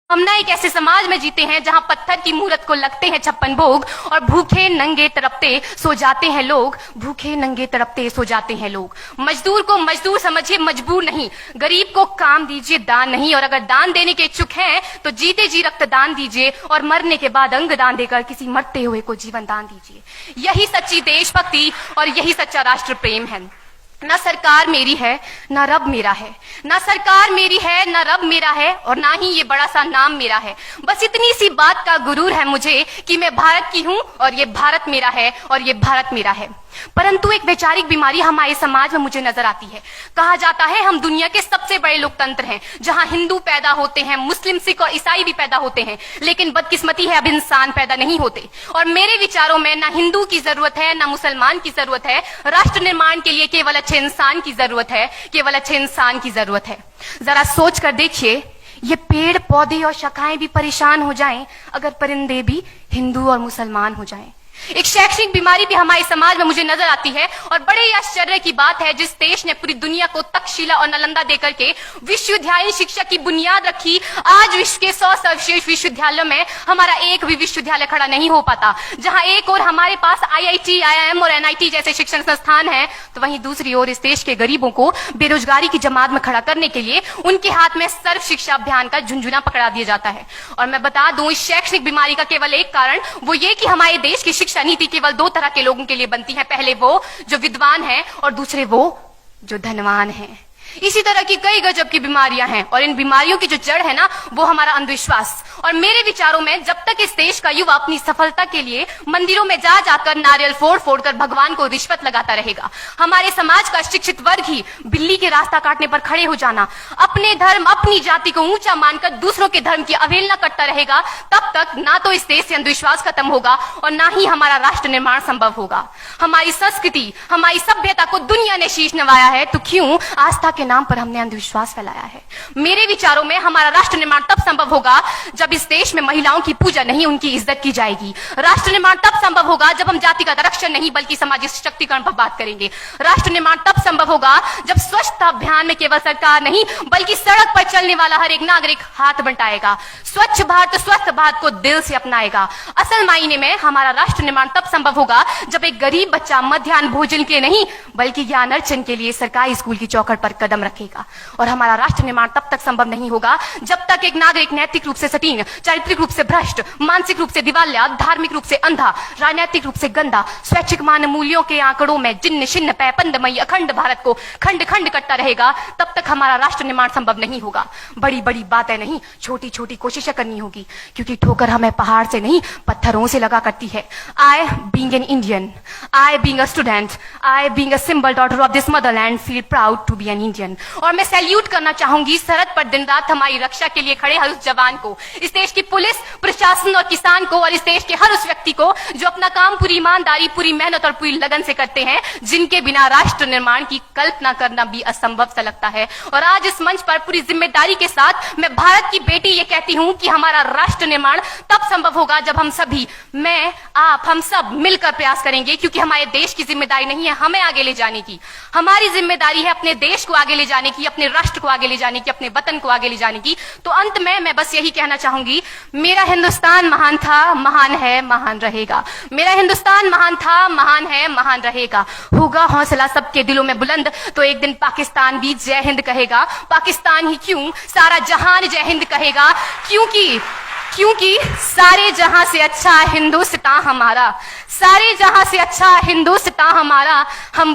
हम ना एक ऐसे समाज में जीते हैं जहां पत्थर की मूरत को लगते हैं 56 भोग और भूखे नंगे तड़पते सो जाते हैं लोग। भूखे नंगे तड़पते सो जाते हैं लोग। मजदूर को मजदूर समझिए, मजबूर नहीं। गरीब को काम दीजिए, दान नहीं। और अगर दान देने के इच्छुक हैं तो जीते जी रक्तदान दीजिए और मरने के बाद अंग दान देकर किसी मरते हुए को जीवन दान दीजिए। यही सच्ची देशभक्ति और यही सच्चा राष्ट्र प्रेम है। ना सरकार मेरी है ना रब मेरा है, ना सरकार मेरी है ना रब मेरा है, और ना ही ये बड़ा सा नाम मेरा है। बस इतनी सी बात का गुरूर है मुझे कि मैं भारत की हूं और ये भारत मेरा है और ये भारत मेरा है। परंतु एक वैचारिक बीमारी हमारे समाज में मुझे नजर आती है। कहा जाता है हम दुनिया के सबसे बड़े लोकतंत्र हैं, जहां हिंदू पैदा होते हैं, मुस्लिम, सिख और ईसाई भी पैदा होते हैं, लेकिन बदकिस्मती है अब इंसान पैदा नहीं होते। और मेरे विचारों में ना हिंदू की जरूरत है ना मुसलमान की जरूरत है। राष्ट्र निर्माण के लिए केवल अच्छे इंसान की जरूरत है, केवल अच्छे इंसान की जरूरत है। जरा सोच कर देखिए, ये पेड़ पौधे और शाखाएं भी परेशान हो जाएं अगर परिंदे भी हिंदू और मुसलमान हो जाएं। एक शैक्षणिक बीमारी भी हमारे समाज में मुझे नजर आती है, और बड़े ही आश्चर्य की बात है जिस देश ने पूरी दुनिया को तक्षशिला और नालंदा देकर के विश्वविद्यालय शिक्षा की बुनियाद रखी, आज विश्व के 100 सर्वश्रेष्ठ विश्वविद्यालयों में हमारा एक भी विश्वविद्यालय खड़ा नहीं हो पाता। जहां एक और हमारे पास IIT, IIM और NIT जैसे शिक्षण संस्थान हैं, तो वहीं दूसरी ओर इस देश के गरीबों को बेरोजगारी की जमात में खड़ा करने के लिए उनके हाथ में सर्व शिक्षा अभियान का झुंझुना पकड़ा दिया जाता है। और मैं बता दूं, इस शैक्षणिक बीमारी का केवल एक कारण वो ये कि हमारे देश की शिक्षा नीति केवल 2 तरह के लोगों के लिए बनती है। पहले वो जो विद्वान हैं और दूसरे वो जो धनवान हैं। इसी तरह की कई गजब की बीमारियां हैं, और इन बीमारियों की जो जड़ है ना, वो हमारा अंधविश्वास। और मेरे विचारों में जब तक इस देश का युवा अपनी सफलता के लिए मंदिरों में जा जाकर नारियल फोड़ फोड़ कर भगवान को रिश्वत लगाता रहेगा, हमारे समाज का शिक्षित वर्ग ही बिल्ली के रास्ता काटने पर खड़े हो जाना, अपने धर्म अपनी जाति को ऊंचा मानकर दूसरों के धर्म की अवहेलना करता रहेगा, तब तक ना तो इस देश से अंधविश्वास खत्म होगा और ना ही हमारा राष्ट्र निर्माण संभव होगा। हमारी संस्कृति, हमारी सभ्यता को दुनिया ने शीश नवाया है, तो क्यों आस्था के नाम पर हमने अंधविश्वास फैलाया है? मेरे विचारों में हमारा राष्ट्र निर्माण तब संभव होगा जब इस देश में महिलाओं की पूजा नहीं, उनकी इज्जत की जाएगी। राष्ट्र निर्माण तब संभव होगा जब हम जातिगत आरक्षण नहीं बल्कि सामाजिक सशक्तिकरण पर बात करेंगे। राष्ट्र निर्माण तब संभव होगा जब स्वच्छता अभियान में केवल सरकार नहीं बल्कि सड़क पर चलने वाला हर एक नागरिक हाथ बंटाएगा, स्वच्छ भारत स्वस्थ भारत को दिल से अपनाएगा। असल मायने में हमारा राष्ट्र निर्माण तब संभव होगा जब एक गरीब बच्चा मध्याह्न भोजन के लिए नहीं बल्कि ज्ञान अर्जन के लिए सरकारी स्कूल की चौखट पर कदम रखेगा। और हमारा राष्ट्र निर्माण तब तक संभव नहीं होगा जब तक एक नागरिक नैतिक रूप से सटीन, चारित्रिक रूप से भ्रष्ट, मानसिक रूप से दिवालिया, धार्मिक रूप से अंधा, राजनीतिक रूप से गंदा, स्वैच्छिक मान मूल्यों के आंकड़ों में जिन्न शिन्न पैपंदमयी अखंड भारत को खंड खंड करता रहेगा, तब तक हमारा राष्ट्र निर्माण संभव नहीं होगा। बड़ी बड़ी बातें नहीं, छोटी छोटी कोशिशें करनी होगी, क्योंकि ठोकर हमें पहाड़ से नहीं पत्थरों से लगा करती है। I being an Indian, I being a student, I being a symbol daughter of this motherland feel proud to be an Indian। और मैं सैल्यूट करना चाहूंगी सरहद पर दिन रात हमारी रक्षा के लिए खड़े हर उस जवान को, इस देश की पुलिस, प्रशासन और किसान को, और इस देश के हर उस व्यक्ति को जो अपना काम पूरी ईमानदारी, पूरी मेहनत और पूरी लगन से करते हैं, जिनके बिना राष्ट्र निर्माण की कल्पना करना भी असंभव सा लगता है। और आज इस मंच पर पूरी जिम्मेदारी के साथ मैं भारत की बेटी ये कहती हूं कि हमारा राष्ट्र निर्माण तब संभव होगा जब हम सभी, मैं, आप, हम सब मिलकर प्रयास करेंगे, क्योंकि हमारे देश की जिम्मेदारी नहीं है हमें आगे ले जाने की, हमारी जिम्मेदारी है अपने देश को आगे ले जाने की, अपने राष्ट्र को आगे ले जाने की, अपने वतन को आगे ले जाने की। तो अंत में मैं बस यही कहना चाहूंगी, मेरा हिंदुस्तान महान था, महान है, महान रहेगा। मेरा हिंदुस्तान महान था, महान है, महान रहेगा। होगा हौसला सबके दिलों में बुलंद तो एक दिन पाकिस्तान भी जय हिंद कहेगा। पाकिस्तान ही क्यों, सारा जहान जय हिंद कहेगा, क्योंकि सारे जहां से अच्छा हिंदुस्तान हमारा, सारे जहां से अच्छा हिंदुस्तान हमारा। हम